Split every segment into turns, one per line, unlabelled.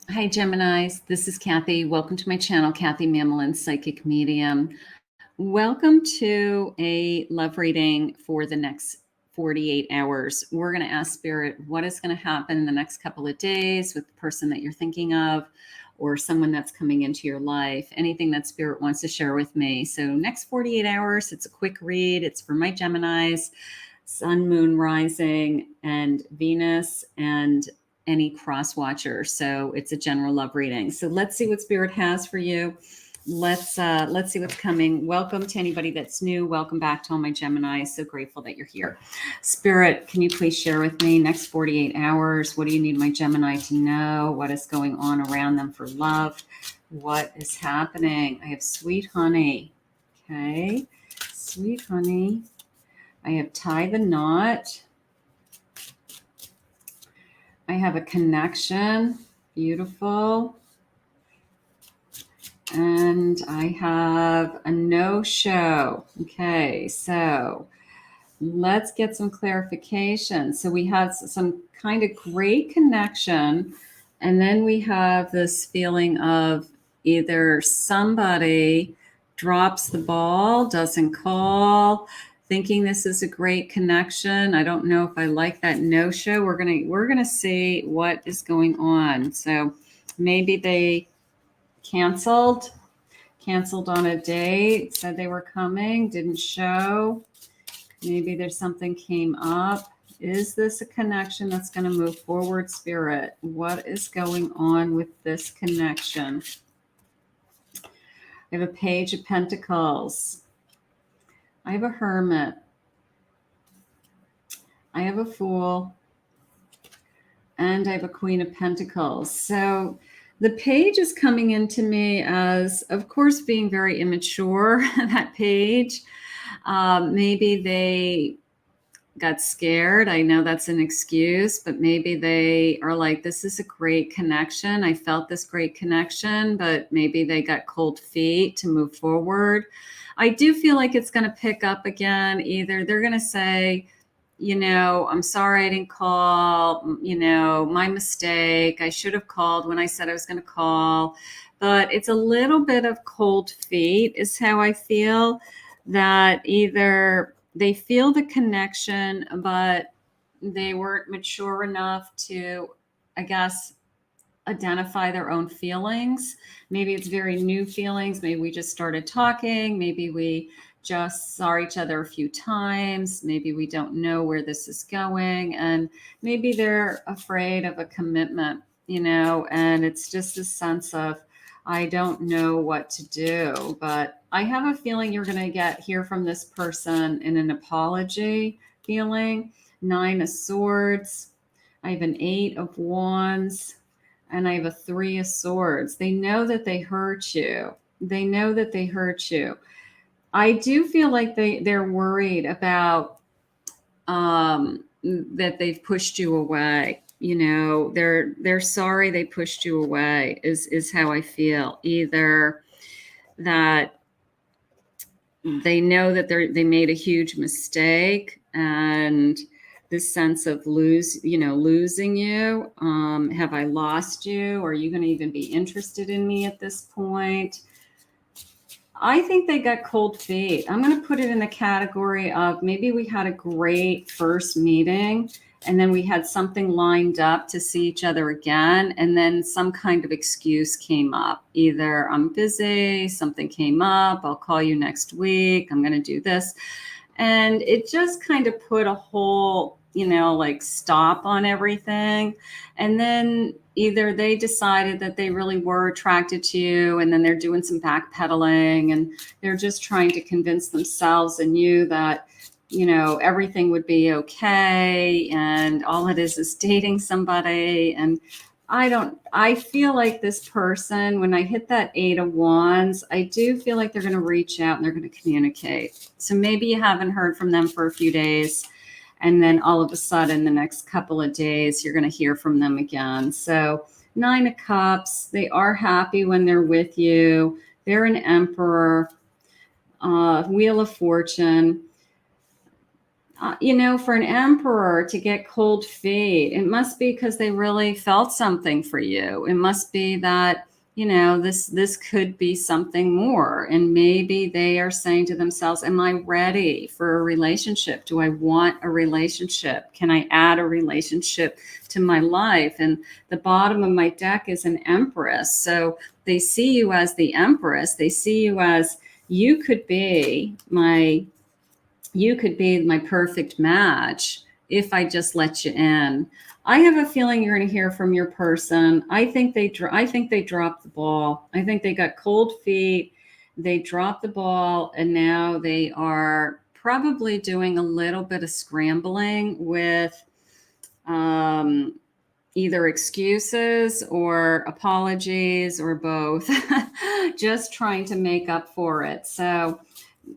Hi, Geminis. This is Kathy. Welcome to my channel, Kathy Mamolen, Psychic Medium. Welcome to a love reading for the next 48 hours. We're going to ask Spirit what is going to happen in the next couple of days with the person that you're thinking of or someone that's coming into your life, anything that Spirit wants to share with me. So next 48 hours, it's a quick read. It's for my Geminis, Sun, Moon, Rising, and Venus, and any cross watcher. So it's a general love reading. So let's see what Spirit has for you. Let's see what's coming. Welcome to anybody that's new. Welcome back to all my Gemini. So grateful that you're here. Spirit, can you please share with me next 48 hours? What do you need my Gemini to know? What is going on around them for love? What is happening? I have sweet honey. Okay. Sweet honey. I have tie the knot. I have a connection. Beautiful. And I have a no-show. Okay, so let's get some clarification. So we have some kind of great connection, and then we have this feeling of either somebody drops the ball, doesn't call, thinking this is a great connection. I don't know if I like that no-show. We're gonna see what is going on. So maybe they canceled on a date, said they were coming, didn't show. Maybe there's something came up. Is this a connection that's going to move forward, Spirit? What is going on with this connection? I have a Page of Pentacles. I have a Hermit. I have a Fool. And I have a Queen of Pentacles. So the page is coming into me as, of course, being very immature, that page. Maybe they got scared. I know that's an excuse, but maybe they are like, this is a great connection. I felt this great connection, but maybe they got cold feet to move forward. I do feel like it's going to pick up again. Either they're going to say, I'm sorry I didn't call, my mistake. I should have called when I said I was going to call. But it's a little bit of cold feet is how I feel, that either they feel the connection, but they weren't mature enough to, I guess, identify their own feelings. Maybe it's very new feelings. Maybe we just started talking. Maybe we just saw each other a few times. Maybe we don't know where this is going. And maybe they're afraid of a commitment, and it's just a sense of, I don't know what to do. But I have a feeling you're going to hear from this person in an apology feeling. 9 of Swords. I have an 8 of Wands. And I have a 3 of Swords. They know that they hurt you. They know that they hurt you. I do feel like they're worried about that they've pushed you away. They're sorry they pushed you away is how I feel. Either that they know that they made a huge mistake, and this sense of losing you. Have I lost you? Are you going to even be interested in me at this point? I think they got cold feet. I'm going to put it in the category of maybe we had a great first meeting, and then we had something lined up to see each other again, and then some kind of excuse came up. Either I'm busy, something came up, I'll call you next week, I'm going to do this. And it just kind of put a whole, stop on everything. And then either they decided that they really were attracted to you, and then they're doing some backpedaling, and they're just trying to convince themselves and you that, everything would be okay. And all it is dating somebody. And I feel like this person, when I hit that 8 of Wands, I do feel like they're going to reach out and they're going to communicate. So maybe you haven't heard from them for a few days, and then all of a sudden the next couple of days, you're going to hear from them again. So 9 of Cups, they are happy when they're with you. They're an Emperor. Wheel of Fortune. For an emperor to get cold feet, it must be because they really felt something for you. It must be that, this could be something more. And maybe they are saying to themselves, am I ready for a relationship? Do I want a relationship? Can I add a relationship to my life? And the bottom of my deck is an empress. So they see you as the empress. They see you as you could be my perfect match if I just let you in. I have a feeling you're going to hear from your person. I think they dropped the ball. I think they got cold feet. They dropped the ball, and now they are probably doing a little bit of scrambling with either excuses or apologies or both, just trying to make up for it. So,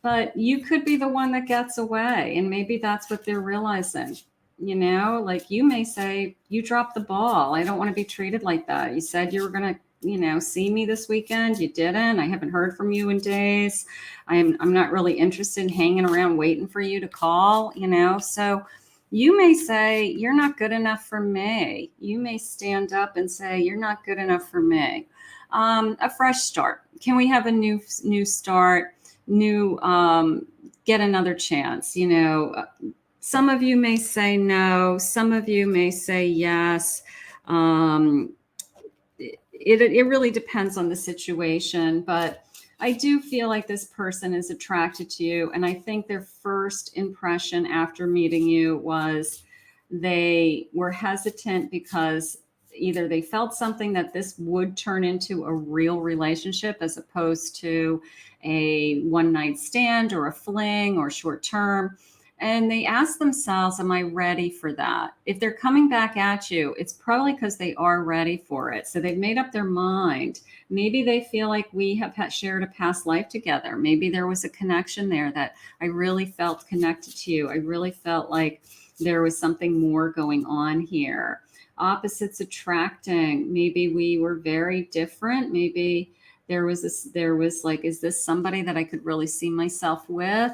but you could be the one that gets away, and maybe that's what they're realizing. Like you may say, you dropped the ball. I don't want to be treated like that. You said you were going to, see me this weekend. You didn't. I haven't heard from you in days. I'm not really interested in hanging around waiting for you to call, So you may say, you're not good enough for me. You may stand up and say, you're not good enough for me. A fresh start. Can we have a new start? Get another chance. Some of you may say no, some of you may say yes. It really depends on the situation, but I do feel like this person is attracted to you, and I think their first impression after meeting you was they were hesitant because either they felt something that this would turn into a real relationship as opposed to a one-night stand or a fling or short term. And they ask themselves, am I ready for that? If they're coming back at you, it's probably because they are ready for it. So they've made up their mind. Maybe they feel like we have shared a past life together. Maybe there was a connection there that I really felt connected to you. I really felt like there was something more going on here. Opposites attracting. Maybe we were very different. Maybe there was like, is this somebody that I could really see myself with?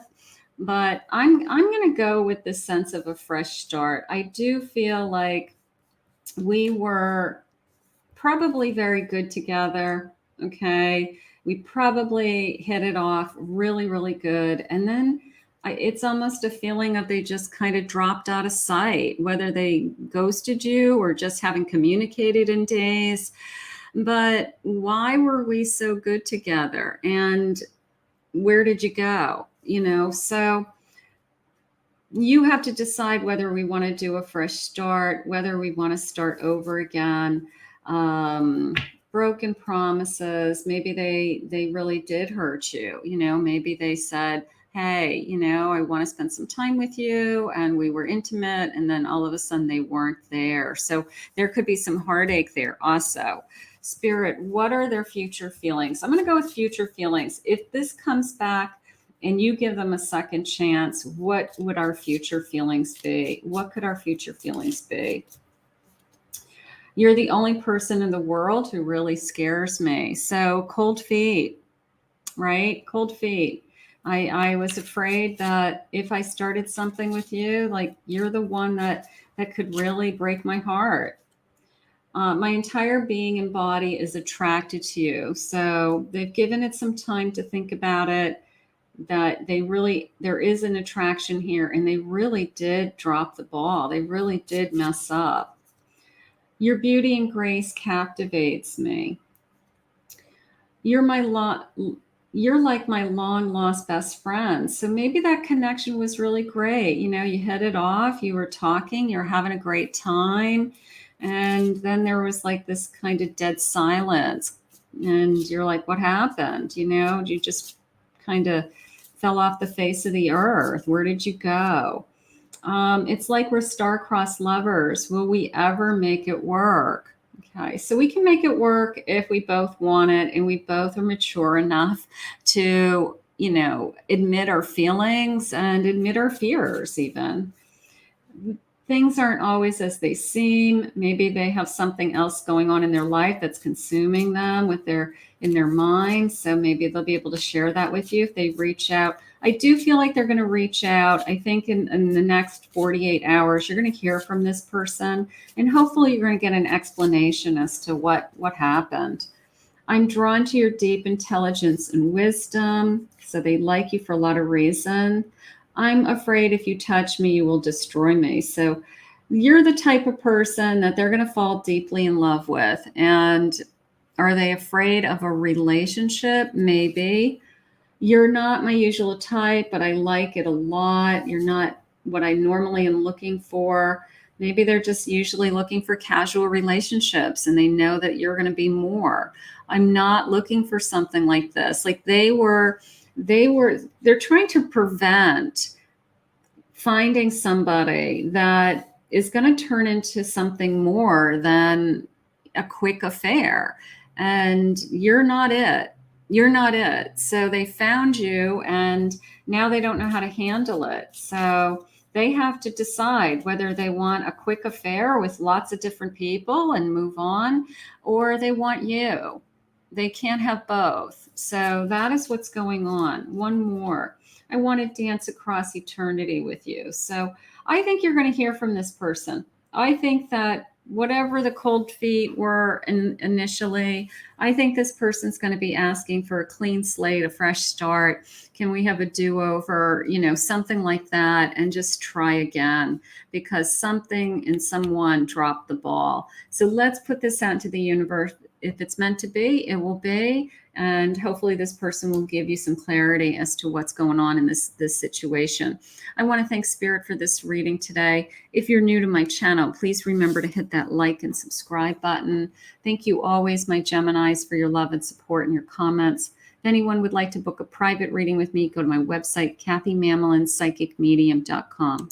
But I'm going to go with this sense of a fresh start. I do feel like we were probably very good together. Okay. We probably hit it off really, really good. And then it's almost a feeling of they just kind of dropped out of sight, whether they ghosted you or just haven't communicated in days. But why were we so good together? And where did you go? So you have to decide whether we want to do a fresh start, whether we want to start over again. Broken promises. Maybe they really did hurt you. Maybe they said, hey, I want to spend some time with you, and we were intimate, and then all of a sudden they weren't there. So there could be some heartache there also. Spirit, what are their future feelings? I'm going to go with future feelings. If this comes back and you give them a second chance, what would our future feelings be? What could our future feelings be? You're the only person in the world who really scares me. So cold feet, right? Cold feet. I was afraid that if I started something with you, like you're the one that could really break my heart. My entire being and body is attracted to you. So they've given it some time to think about it, that there is an attraction here, and they really did drop the ball. They really did mess up. Your beauty and grace captivates me. You're like my long lost best friend. So maybe that connection was really great. You hit it off, you were talking, you're having a great time. And then there was like this kind of dead silence. And you're like, what happened? You just kind of fell off the face of the earth. Where did you go? It's like we're star-crossed lovers. Will we ever make it work? Okay, so we can make it work if we both want it and we both are mature enough to, admit our feelings and admit our fears even. things aren't always as they seem. Maybe they have something else going on in their life that's consuming them in their mind. So maybe they'll be able to share that with you if they reach out. I do feel like they're going to reach out. I think in the next 48 hours, you're going to hear from this person, and hopefully you're going to get an explanation as to what happened. I'm drawn to your deep intelligence and wisdom. So they like you for a lot of reason. I'm afraid if you touch me, you will destroy me. So you're the type of person that they're going to fall deeply in love with. And are they afraid of a relationship? Maybe. You're not my usual type, but I like it a lot. You're not what I normally am looking for. Maybe they're just usually looking for casual relationships and they know that you're going to be more. I'm not looking for something like this. Like they're trying to prevent finding somebody that is going to turn into something more than a quick affair. And you're not it. You're not it. So they found you and now they don't know how to handle it. So they have to decide whether they want a quick affair with lots of different people and move on, or they want you. They can't have both. So that is what's going on. One more. I want to dance across eternity with you. So I think you're going to hear from this person. I think that whatever the cold feet were initially, I think this person's going to be asking for a clean slate, a fresh start. Can we have a do-over, something like that, and just try again because something and someone dropped the ball. So let's put this out into the universe. If it's meant to be, it will be. And hopefully this person will give you some clarity as to what's going on in this situation. I want to thank Spirit for this reading today. If you're new to my channel, please remember to hit that like and subscribe button. Thank you always, my Geminis, for your love and support and your comments. If anyone would like to book a private reading with me, go to my website, KathyMamolenPsychicMedium.com.